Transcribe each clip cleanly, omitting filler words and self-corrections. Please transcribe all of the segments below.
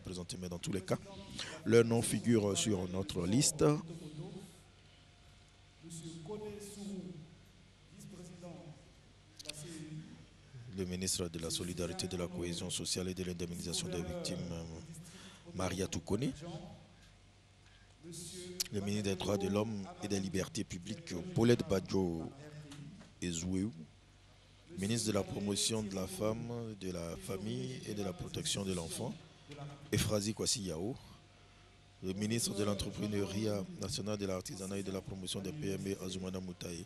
présentés, mais dans tous les cas, leur nom figure sur notre liste. Le ministre de la Solidarité, de la Cohésion sociale et de l'indemnisation des victimes, Maria Toukone. Le ministre des Droits de l'Homme et des Libertés publiques, Paulette Badjo Ezouéou. Ministre de la Promotion de la Femme, de la Famille et de la Protection de l'Enfant, Efrazi Kwasi Yao. Le ministre de l'Entrepreneuriat national, de l'Artisanat et de la Promotion des PME, Azumana Moutaye.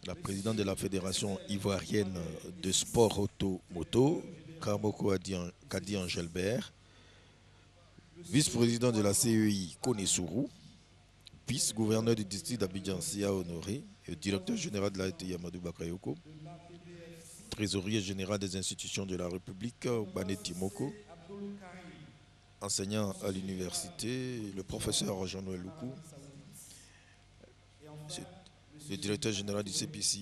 La présidente de la Fédération ivoirienne de sport auto-moto, Kamoko Kadi Angelbert. Vice-président de la CEI, Kone Sourou. Vice-gouverneur du district d'Abidjan, Sia Honoré. Et directeur général de la ETI, Amadou Bakayoko. Trésorier général des institutions de la République, Bané Timoko. Enseignant à l'université, le professeur Jean-Noël Loukou. Le directeur général du CPC,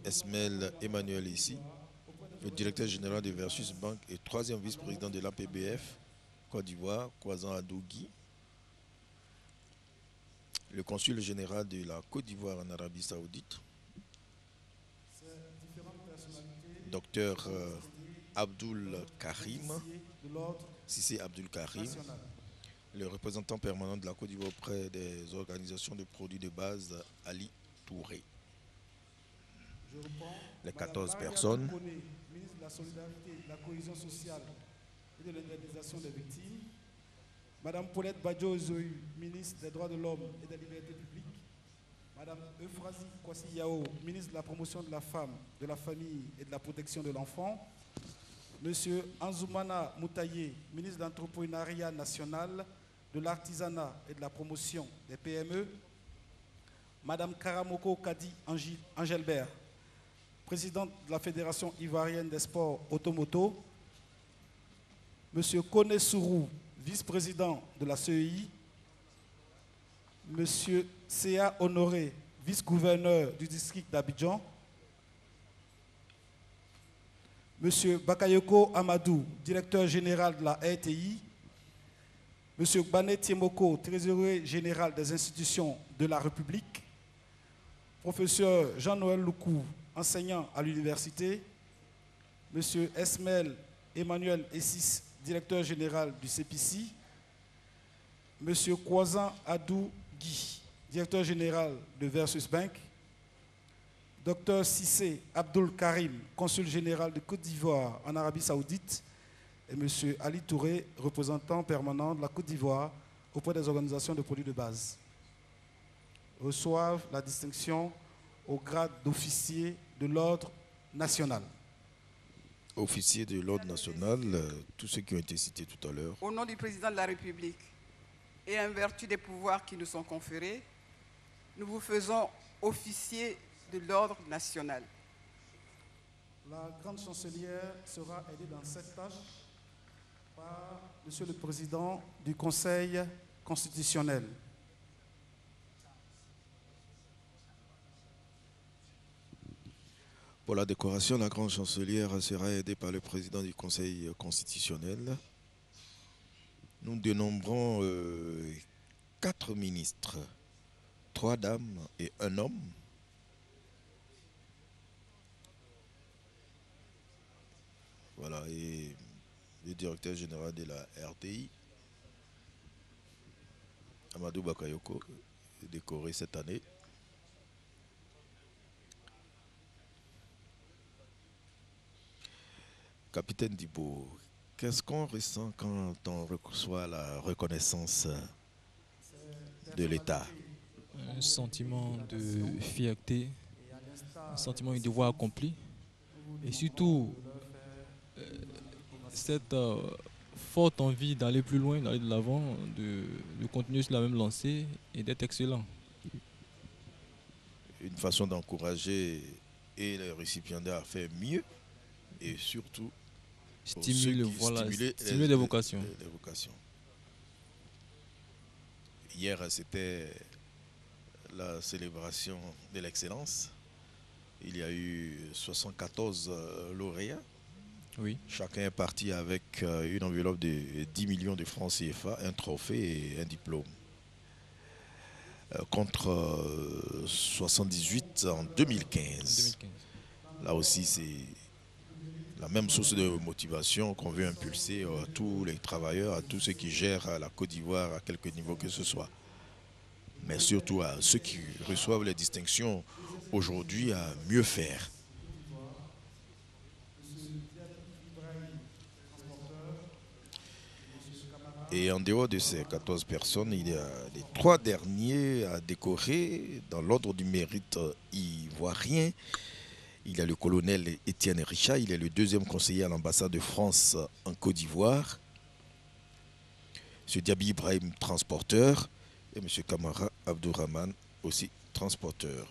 Esmel Emmanuel ici. Le directeur général de Versus Bank et troisième vice-président de l'APBF, Côte d'Ivoire, Kwazan Adogui. Le consul général de la Côte d'Ivoire en Arabie Saoudite. Docteur Abdul Karim, Sissé Abdul Karim, le représentant permanent de la Côte d'Ivoire auprès des organisations de produits de base, Ali Touré. Les 14 personnes. Ministre de la Solidarité, de la Cohésion sociale et de l'indemnisation des victimes. Madame Paulette Badjo Ezouéou, ministre des Droits de l'Homme et des Libertés publiques. Madame Efrazi Kwasi Yao, ministre de la Promotion de la Femme, de la Famille et de la Protection de l'Enfant. Monsieur Anzoumana Moutaye, ministre de l'Entrepreneuriat national, de l'Artisanat et de la Promotion des PME. Madame Karamoko Kadi Angelbert, présidente de la Fédération ivoirienne des sports automoto. Monsieur Kone Sourou, vice-président de la CEI. Monsieur Céa Honoré, vice-gouverneur du district d'Abidjan. Monsieur Bakayoko Amadou, directeur général de la RTI. Monsieur Bané Tiemoko, trésorier général des institutions de la République. Professeur Jean-Noël Loukou, enseignant à l'université. Monsieur Esmel Emmanuel Essis, directeur général du CPC. Monsieur Kwazan Adou Guy, directeur général de Versus Bank. Docteur Sissé Abdul Karim, consul général de Côte d'Ivoire en Arabie Saoudite. Et monsieur Ali Touré, représentant permanent de la Côte d'Ivoire auprès des organisations de produits de base. Reçoivent la distinction au grade d'officier de l'ordre national. Officier de l'ordre national, tous ceux qui ont été cités tout à l'heure. Au nom du président de la République et en vertu des pouvoirs qui nous sont conférés, nous vous faisons officier de l'ordre national. La grande chancelière sera aidée dans cette tâche par monsieur le président du Conseil constitutionnel. Pour la décoration, la grande chancelière sera aidée par le président du Conseil constitutionnel. Nous dénombrons 4 ministres, 3 dames et 1 homme. Voilà, et le directeur général de la RTI, Amadou Bakayoko, est décoré cette année. Capitaine Dibo, qu'est-ce qu'on ressent quand on reçoit la reconnaissance de l'État? Un sentiment de fierté, un sentiment de devoir accompli et surtout cette forte envie d'aller plus loin, d'aller de l'avant, de continuer sur la même lancée et d'être excellent. Une façon d'encourager et les récipiendaires à faire mieux et surtout stimuler les vocations. Hier, c'était la célébration de l'excellence. Il y a eu 74 lauréats Oui. Chacun est parti avec une enveloppe de 10 millions de francs CFA, un trophée et un diplôme. Contre 78 en 2015. 2015. Là aussi, c'est la même source de motivation qu'on veut impulser à tous les travailleurs, à tous ceux qui gèrent la Côte d'Ivoire à quelque niveau que ce soit. Mais surtout à ceux qui reçoivent les distinctions aujourd'hui à mieux faire. Et en dehors de ces 14 personnes, il y a les 3 derniers à décorer dans l'ordre du mérite ivoirien. Il y a le colonel Étienne Richard, il est le 2e conseiller à l'ambassade de France en Côte d'Ivoire. M. Diaby Ibrahim, transporteur, et M. Kamara Abdourahman, aussi transporteur.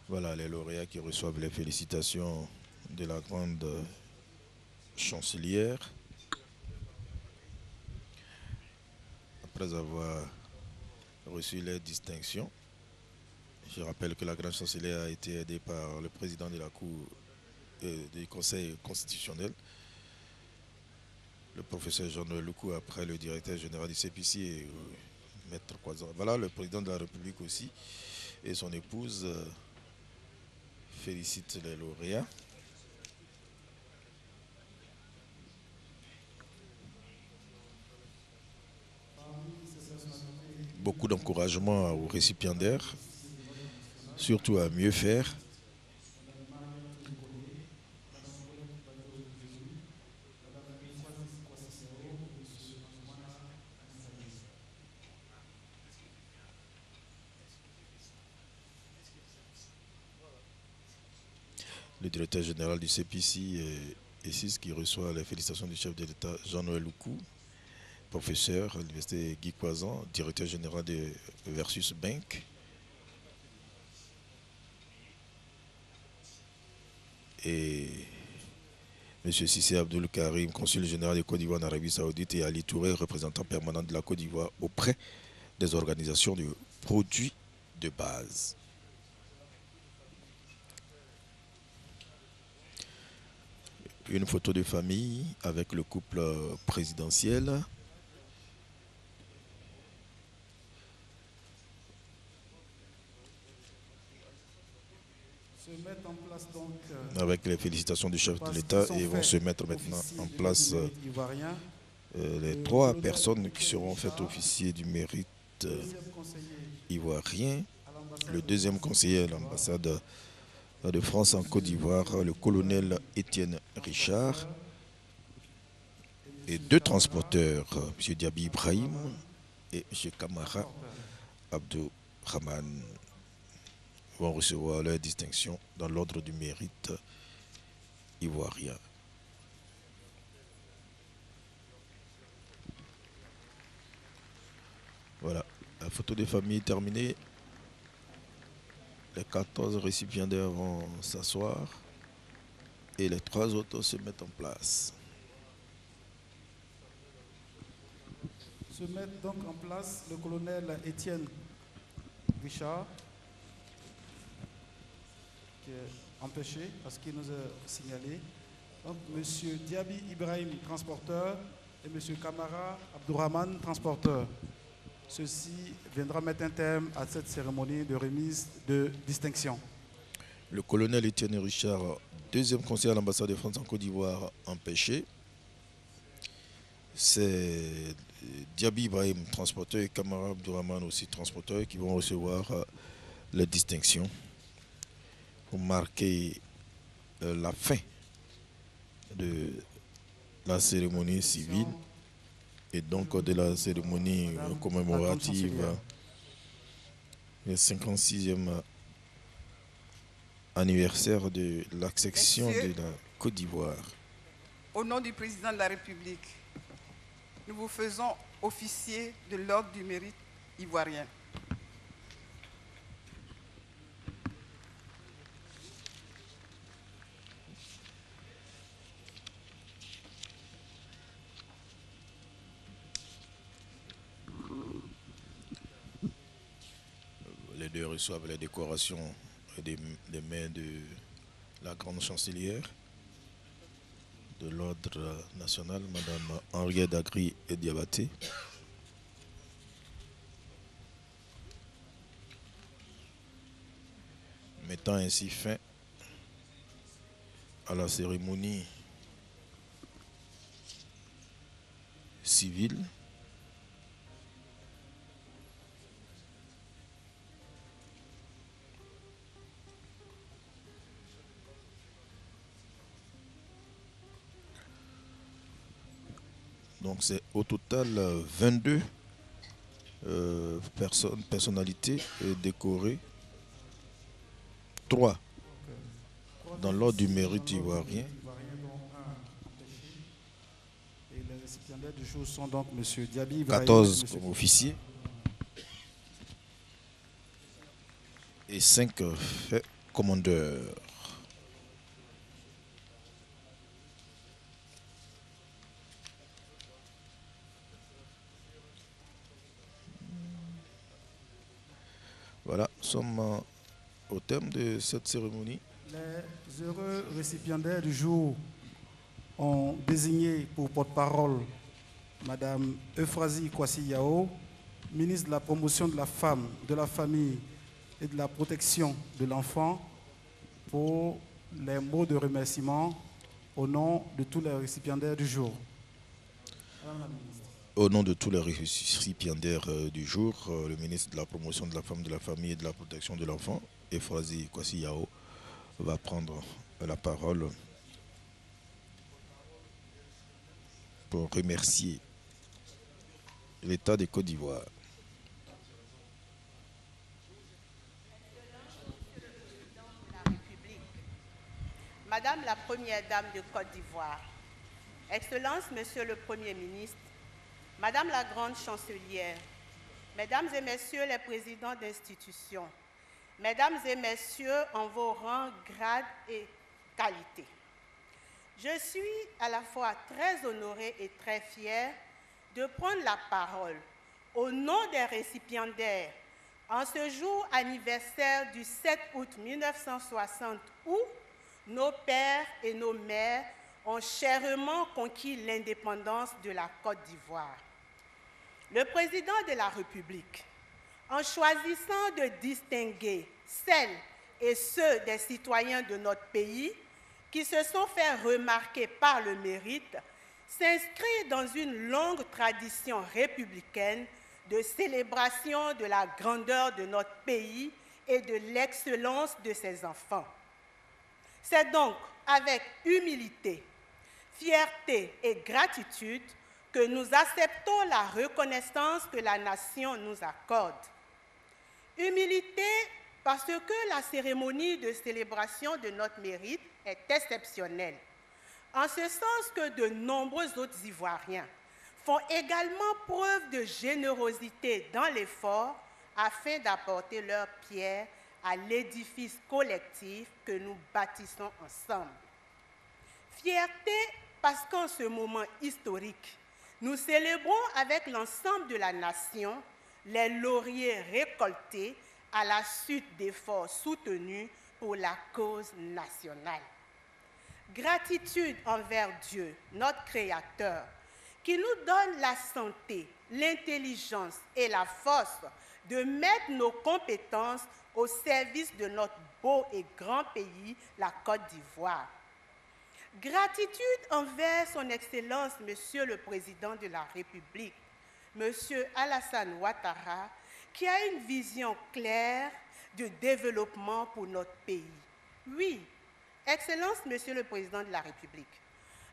Voilà les lauréats qui reçoivent les félicitations de la grande chancelière. Après avoir reçu les distinctions, je rappelle que la grande chancelière a été aidée par le président de la Cour du Conseil constitutionnel, le professeur Jean-Noël Loukou, après le directeur général du CPC et Maître Kwazan. Voilà le président de la République aussi et son épouse félicitent les lauréats. Beaucoup d'encouragement aux récipiendaires, surtout à mieux faire. Le directeur général du CPC et CIS qui reçoit les félicitations du chef de l'État Jean-Noël Loukou, professeur à l'université Guy Kwazan, directeur général de Versus Bank. Et M. Sissé Abdoul Karim, consul général de Côte d'Ivoire en Arabie Saoudite, et Ali Touré, représentant permanent de la Côte d'Ivoire auprès des organisations de produits de base. Une photo de famille avec le couple présidentiel. Se mettre en place donc, avec les félicitations du chef de l'État et vont se mettre maintenant en place les 3 personnes qui seront faites officiers du mérite ivoirien. Le 2e conseiller à l'ambassade de France en Côte d'Ivoire, le colonel Étienne Richard, et 2 transporteurs, M. Diaby Ibrahim et M. Kamara Abdourahman, vont recevoir leur distinction dans l'ordre du mérite ivoirien. Voilà, la photo des familles terminée. Les 14 récipiendaires vont s'asseoir et les 3 autres se mettent en place. Se mettre donc en place le colonel Étienne Richard, qui est empêché parce qu'il nous a signalé. Donc M. Diaby Ibrahim, transporteur, et M. Kamara Abdourahman, transporteur. Ceci viendra mettre un terme à cette cérémonie de remise de distinction. Le colonel Étienne Richard, 2e conseiller à l'ambassade de France en Côte d'Ivoire, empêché. C'est Diaby Ibrahim, transporteur, et Kamara Abdourahman, aussi transporteur, qui vont recevoir les distinctions pour marquer la fin de la cérémonie civile et donc de la cérémonie commémorative le 56e anniversaire de l'accession de la Côte d'Ivoire. Au nom du président de la République, nous vous faisons officier de l'ordre du mérite ivoirien. Les les deux reçoivent les décorations des mains de la grande chancelière de l'ordre national, Madame Henriette Dagri et Diabaté. Mettant ainsi fin à la cérémonie civile. Donc c'est au total 22 personnalités décorées, 3 dans l'ordre du mérite ivoirien. Et les récipiendaires du jour sont donc M. Diaby, 14 comme officiers et 5 faits commandeurs. Voilà, nous sommes au terme de cette cérémonie. Les heureux récipiendaires du jour ont désigné pour porte-parole Madame Euphrasie Kwasi-Yao, ministre de la Promotion de la Femme, de la Famille et de la Protection de l'Enfant, pour les mots de remerciement au nom de tous les récipiendaires du jour. Au nom de tous les récipiendaires du jour, le ministre de la Promotion de la Femme, de la Famille et de la Protection de l'Enfant, Euphrasie Kwasi-Yao, va prendre la parole pour remercier l'État de Côte d'Ivoire. Madame la Première Dame de Côte d'Ivoire, Excellence, Monsieur le Premier ministre, Madame la Grande Chancelière, Mesdames et Messieurs les présidents d'institutions, Mesdames et Messieurs en vos rangs, grades et qualités, je suis à la fois très honorée et très fière de prendre la parole au nom des récipiendaires en ce jour anniversaire du 7 août 1960 où nos pères et nos mères ont chèrement conquis l'indépendance de la Côte d'Ivoire. Le président de la République, en choisissant de distinguer celles et ceux des citoyens de notre pays qui se sont fait remarquer par le mérite, s'inscrit dans une longue tradition républicaine de célébration de la grandeur de notre pays et de l'excellence de ses enfants. C'est donc avec humilité, fierté et gratitude que nous acceptons la reconnaissance que la nation nous accorde. Humilité parce que la cérémonie de célébration de notre mérite est exceptionnelle, en ce sens que de nombreux autres Ivoiriens font également preuve de générosité dans l'effort afin d'apporter leur pierre à l'édifice collectif que nous bâtissons ensemble. Fierté parce qu'en ce moment historique, nous célébrons avec l'ensemble de la nation les lauriers récoltés à la suite d'efforts soutenus pour la cause nationale. Gratitude envers Dieu, notre Créateur, qui nous donne la santé, l'intelligence et la force de mettre nos compétences au service de notre beau et grand pays, la Côte d'Ivoire. Gratitude envers son Excellence, Monsieur le Président de la République, Monsieur Alassane Ouattara, qui a une vision claire de développement pour notre pays. Oui, Excellence, Monsieur le Président de la République,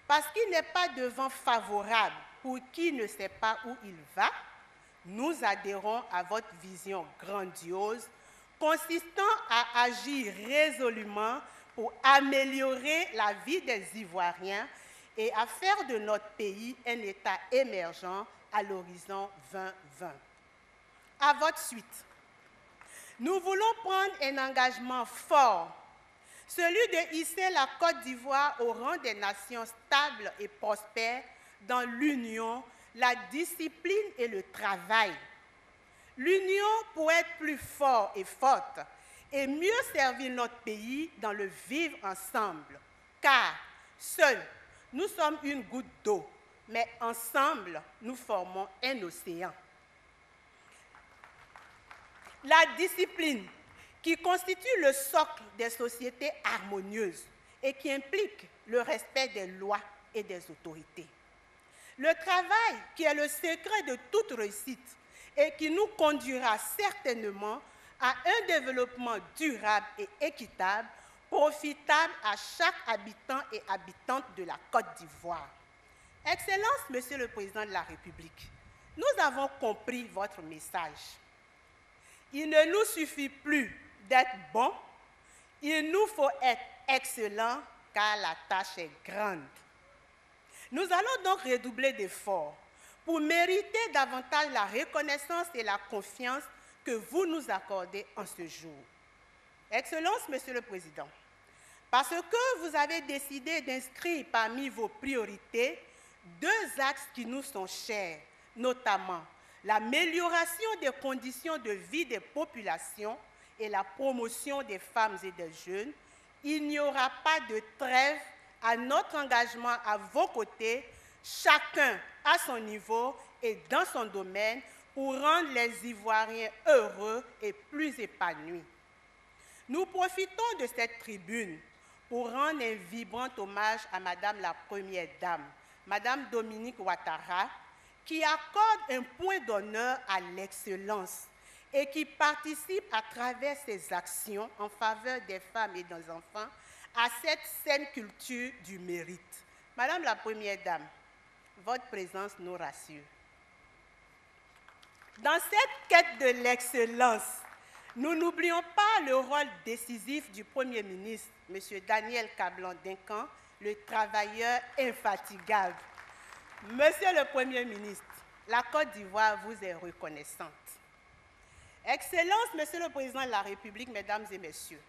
parce qu'il n'est pas de vent favorable pour qui ne sait pas où il va, nous adhérons à votre vision grandiose consistant à agir résolument pour améliorer la vie des Ivoiriens et à faire de notre pays un État émergent à l'horizon 2020. À votre suite, nous voulons prendre un engagement fort, celui de hisser la Côte d'Ivoire au rang des nations stables et prospères dans l'union, la discipline et le travail. L'union pour être plus fort et forte et mieux servir notre pays dans le vivre ensemble. Car seuls, nous sommes une goutte d'eau, mais ensemble, nous formons un océan. La discipline, qui constitue le socle des sociétés harmonieuses et qui implique le respect des lois et des autorités. Le travail, qui est le secret de toute réussite et qui nous conduira certainement à un développement durable et équitable, profitable à chaque habitant et habitante de la Côte d'Ivoire. Excellence, Monsieur le Président de la République, nous avons compris votre message. Il ne nous suffit plus d'être bons, il nous faut être excellents car la tâche est grande. Nous allons donc redoubler d'efforts pour mériter davantage la reconnaissance et la confiance que vous nous accordez en ce jour. Excellence, Monsieur le Président, parce que vous avez décidé d'inscrire parmi vos priorités 2 axes qui nous sont chers, notamment l'amélioration des conditions de vie des populations et la promotion des femmes et des jeunes, il n'y aura pas de trêve à notre engagement à vos côtés, chacun à son niveau et dans son domaine, pour rendre les Ivoiriens heureux et plus épanouis. Nous profitons de cette tribune pour rendre un vibrant hommage à Madame la Première Dame, Madame Dominique Ouattara, qui accorde un point d'honneur à l'excellence et qui participe à travers ses actions en faveur des femmes et des enfants à cette saine culture du mérite. Madame la Première Dame, votre présence nous rassure. Dans cette quête de l'excellence, nous n'oublions pas le rôle décisif du Premier ministre, M. Daniel Kablan-Duncan, le travailleur infatigable. Monsieur le Premier ministre, la Côte d'Ivoire vous est reconnaissante. Excellence, Monsieur le Président de la République, Mesdames et Messieurs,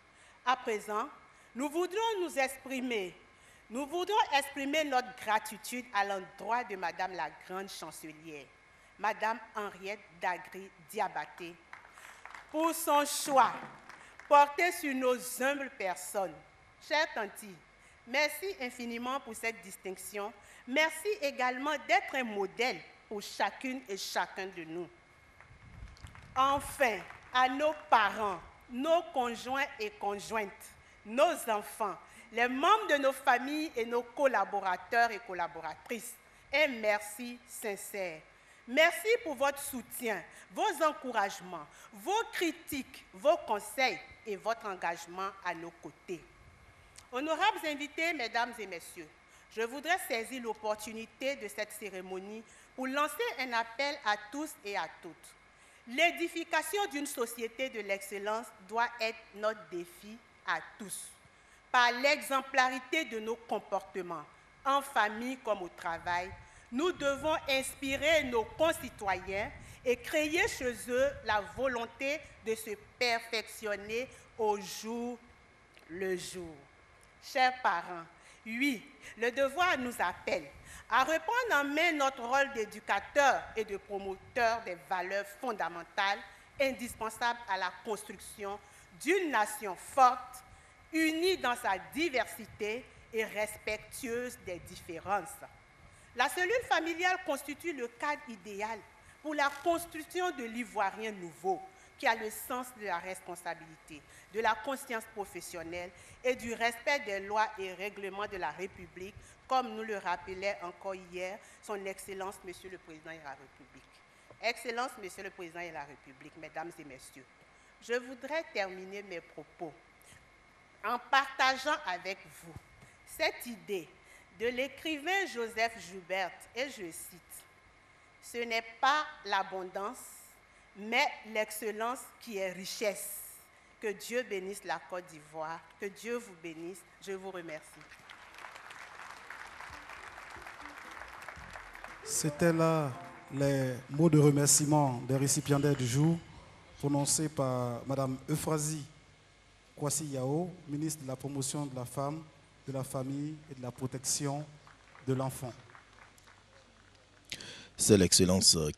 à présent, nous voudrons exprimer notre gratitude à l'endroit de Madame la Grande Chancelière, Madame Henriette Dagri Diabaté, pour son choix porté sur nos humbles personnes. Chère Tanti, merci infiniment pour cette distinction. Merci également d'être un modèle pour chacune et chacun de nous. Enfin, à nos parents, nos conjoints et conjointes, nos enfants, les membres de nos familles et nos collaborateurs et collaboratrices, un merci sincère. Merci pour votre soutien, vos encouragements, vos critiques, vos conseils et votre engagement à nos côtés. Honorables invités, Mesdames et Messieurs, je voudrais saisir l'opportunité de cette cérémonie pour lancer un appel à tous et à toutes. L'édification d'une société de l'excellence doit être notre défi à tous, par l'exemplarité de nos comportements, en famille comme au travail. Nous devons inspirer nos concitoyens et créer chez eux la volonté de se perfectionner au jour le jour. Chers parents, oui, le devoir nous appelle à reprendre en main notre rôle d'éducateur et de promoteur des valeurs fondamentales indispensables à la construction d'une nation forte, unie dans sa diversité et respectueuse des différences. La cellule familiale constitue le cadre idéal pour la construction de l'Ivoirien nouveau, qui a le sens de la responsabilité, de la conscience professionnelle et du respect des lois et règlements de la République, comme nous le rappelait encore hier son Excellence, Monsieur le Président de la République. Excellence, Monsieur le Président de la République, Mesdames et Messieurs, je voudrais terminer mes propos en partageant avec vous cette idée de l'écrivain Joseph Joubert, et je cite, « Ce n'est pas l'abondance, mais l'excellence qui est richesse. Que Dieu bénisse la Côte d'Ivoire, que Dieu vous bénisse. Je vous remercie. » C'était là les mots de remerciement des récipiendaires du jour prononcés par Mme Euphrasie Kwasi Yao, ministre de la Promotion de la Femme, de la Famille et de la Protection de l'Enfant. C'est l'Excellence